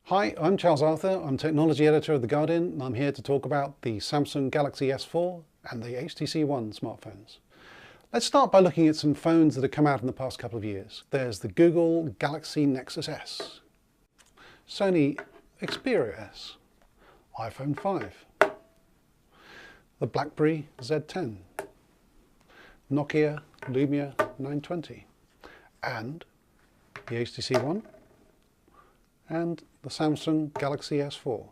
Hi, I'm Charles Arthur. I'm Technology Editor of The Guardian, and I'm here to talk about the Samsung Galaxy S4 and the HTC One smartphones. Let's start by looking at some phones that have come out in the past couple of years. There's the Google Galaxy Nexus S, Sony Xperia S, iPhone 5, the BlackBerry Z10, Nokia Lumia 920, and the HTC One, and the Samsung Galaxy S4.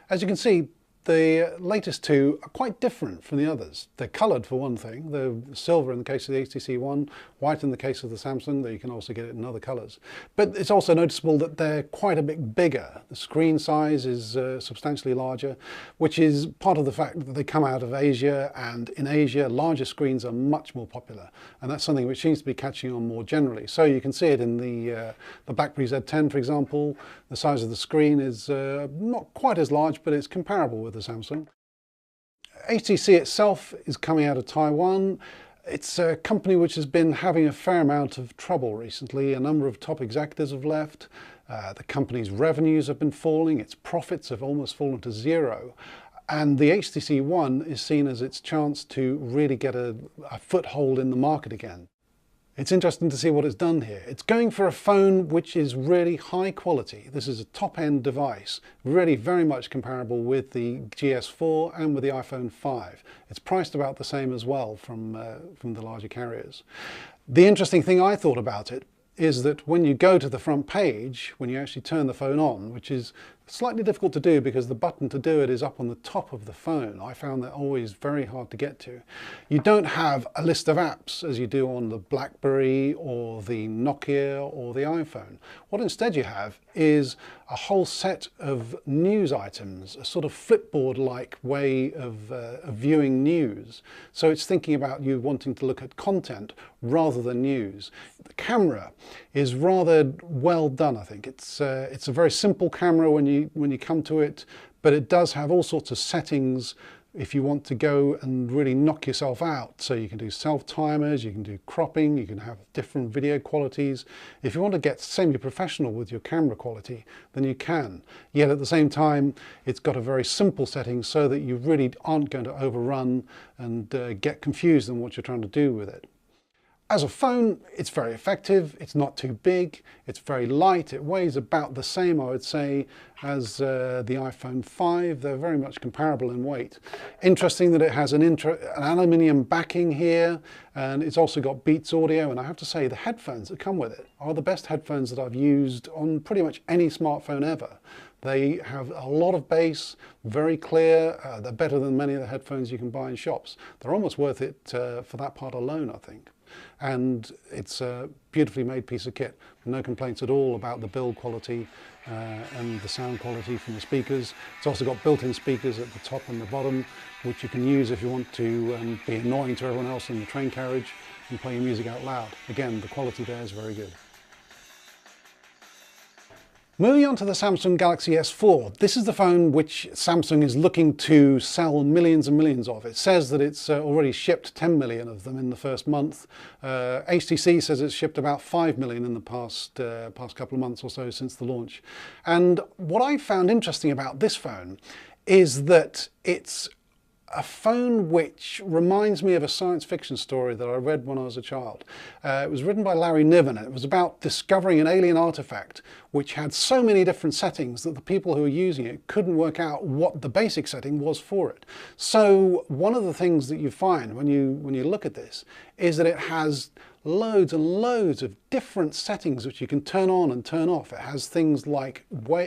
As you can see, the latest two are quite different from the others. They're coloured for one thing. They're silver in the case of the HTC One, white in the case of the Samsung, though you can also get it in other colours. But it's also noticeable that they're quite a bit bigger. The screen size is substantially larger, which is part of the fact that they come out of Asia, and in Asia larger screens are much more popular, and that's something which seems to be catching on more generally. So you can see it in the BlackBerry Z10, for example. The size of the screen is not quite as large, but it's comparable with the Samsung. HTC itself is coming out of Taiwan. It's a company which has been having a fair amount of trouble recently. A number of top executives have left. The company's revenues have been falling. Its profits have almost fallen to zero. And the HTC One is seen as its chance to really get a foothold in the market again. It's interesting to see what it's done here. It's going for a phone which is really high quality. This is a top-end device, really very much comparable with the GS4 and with the iPhone 5. It's priced about the same as well from the larger carriers. The interesting thing I thought about it is that when you go to the front page, when you actually turn the phone on, which is slightly difficult to do because the button to do it is up on the top of the phone. I found that always very hard to get to. You don't have a list of apps as you do on the BlackBerry or the Nokia or the iPhone. What instead you have is a whole set of news items, a sort of flipboard-like way of viewing news. So it's thinking about you wanting to look at content rather than news. The camera is rather well done, I think. It's a very simple camera when you come to it, but it does have all sorts of settings if you want to go and really knock yourself out. So you can do self-timers, you can do cropping, you can have different video qualities. If you want to get semi-professional with your camera quality, then you can. Yet at the same time, it's got a very simple setting so that you really aren't going to overrun and get confused on what you're trying to do with it. As a phone, it's very effective, it's not too big, it's very light, it weighs about the same, I would say, as the iPhone 5. They're very much comparable in weight. Interesting that it has an aluminium backing here, and it's also got Beats audio, and I have to say the headphones that come with it are the best headphones that I've used on pretty much any smartphone ever. They have a lot of bass, very clear, they're better than many of the headphones you can buy in shops. They're almost worth it for that part alone, I think. And it's a beautifully made piece of kit. No complaints at all about the build quality and the sound quality from the speakers. It's also got built-in speakers at the top and the bottom, which you can use if you want to be annoying to everyone else in the train carriage and play your music out loud. Again, the quality there is very good. Moving on to the Samsung Galaxy S4, this is the phone which Samsung is looking to sell millions and millions of. It says that it's already shipped 10 million of them in the first month. HTC says it's shipped about 5 million in the past couple of months or so since the launch. And what I found interesting about this phone is that it's a phone which reminds me of a science fiction story that I read when I was a child. It was written by Larry Niven, and it was about discovering an alien artifact which had so many different settings that the people who were using it couldn't work out what the basic setting was for it. So one of the things that you find when you look at this is that it has loads and loads of different settings which you can turn on and turn off. It has things like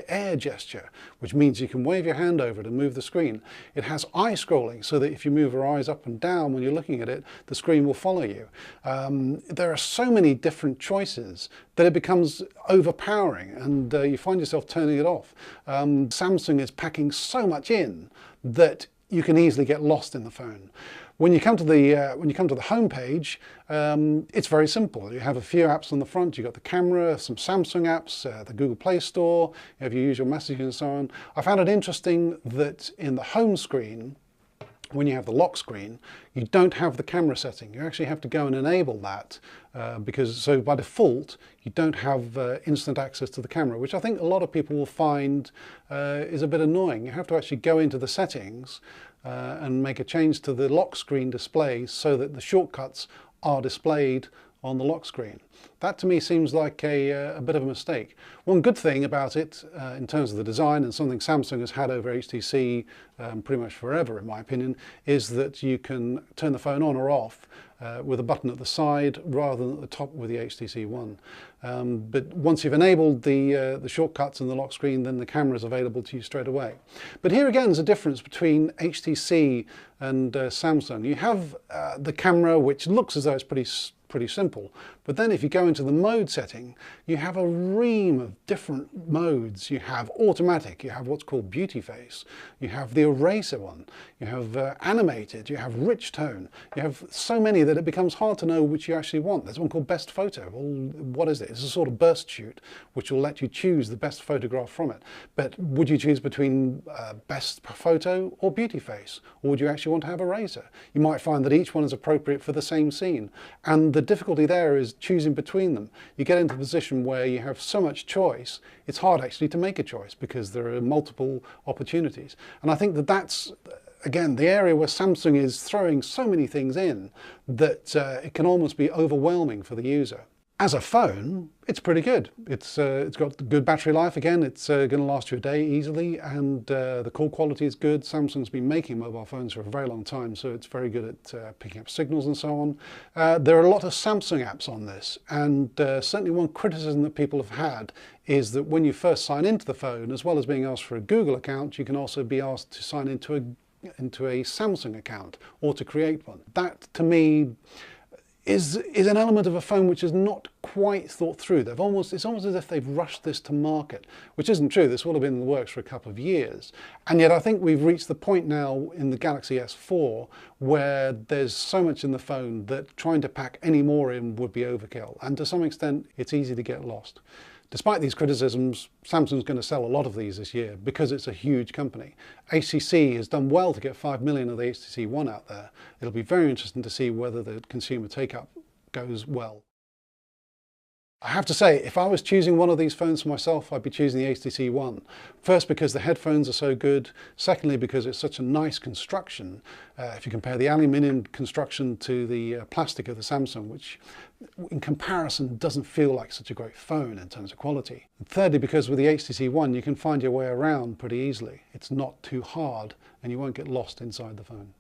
air gesture, which means you can wave your hand over it and move the screen. It has eye scrolling, so that if you move your eyes up and down when you're looking at it, the screen will follow you. There are so many different choices that it becomes overpowering, and you find yourself turning it off. Samsung is packing so much in that you can easily get lost in the phone. When you come to the home page, it's very simple. You have a few apps on the front. You've got the camera, some Samsung apps, the Google Play Store, if you use your messaging and so on. I found it interesting that in the home screen, when you have the lock screen, you don't have the camera setting. You actually have to go and enable that so by default, you don't have instant access to the camera, which I think a lot of people will find is a bit annoying. You have to actually go into the settings and make a change to the lock screen display so that the shortcuts are displayed on the lock screen. That to me seems like a bit of a mistake. One good thing about it in terms of the design, and something Samsung has had over HTC pretty much forever in my opinion, is that you can turn the phone on or off with a button at the side rather than at the top with the HTC One. But once you've enabled the shortcuts and the lock screen, then the camera is available to you straight away. But here again is a difference between HTC and Samsung. You have the camera, which looks as though it's pretty simple, but then if you go into the mode setting, you have a ream of different modes. You have automatic, you have what's called beauty face, you have the eraser one, you have animated, you have rich tone, you have so many that it becomes hard to know which you actually want. There's one called best photo. Well, what is it? It's a sort of burst shoot which will let you choose the best photograph from it. But would you choose between best photo or beauty face, or would you actually want to have eraser? You might find that each one is appropriate for the same scene, and the difficulty there is choosing between them. You get into a position where you have so much choice, it's hard actually to make a choice because there are multiple opportunities. And I think that that's, again, the area where Samsung is throwing so many things in that it can almost be overwhelming for the user. As a phone, it's pretty good. It's got good battery life. Again, it's going to last you a day easily, and the call quality is good. Samsung's been making mobile phones for a very long time, so it's very good at picking up signals and so on. There are a lot of Samsung apps on this, and certainly one criticism that people have had is that when you first sign into the phone, as well as being asked for a Google account, you can also be asked to sign into a Samsung account or to create one. That, to me, is an element of a phone which is not quite thought through. It's almost as if they've rushed this to market, which isn't true. This will have been in the works for a couple of years. And yet I think we've reached the point now in the Galaxy S4 where there's so much in the phone that trying to pack any more in would be overkill. And to some extent, it's easy to get lost. Despite these criticisms, Samsung's going to sell a lot of these this year because it's a huge company. HTC has done well to get 5 million of the HTC One out there. It'll be very interesting to see whether the consumer take-up goes well. I have to say, if I was choosing one of these phones for myself, I'd be choosing the HTC One. First, because the headphones are so good. Secondly, because it's such a nice construction. If you compare the aluminium construction to the plastic of the Samsung, which in comparison doesn't feel like such a great phone in terms of quality. And thirdly, because with the HTC One, you can find your way around pretty easily. It's not too hard, and you won't get lost inside the phone.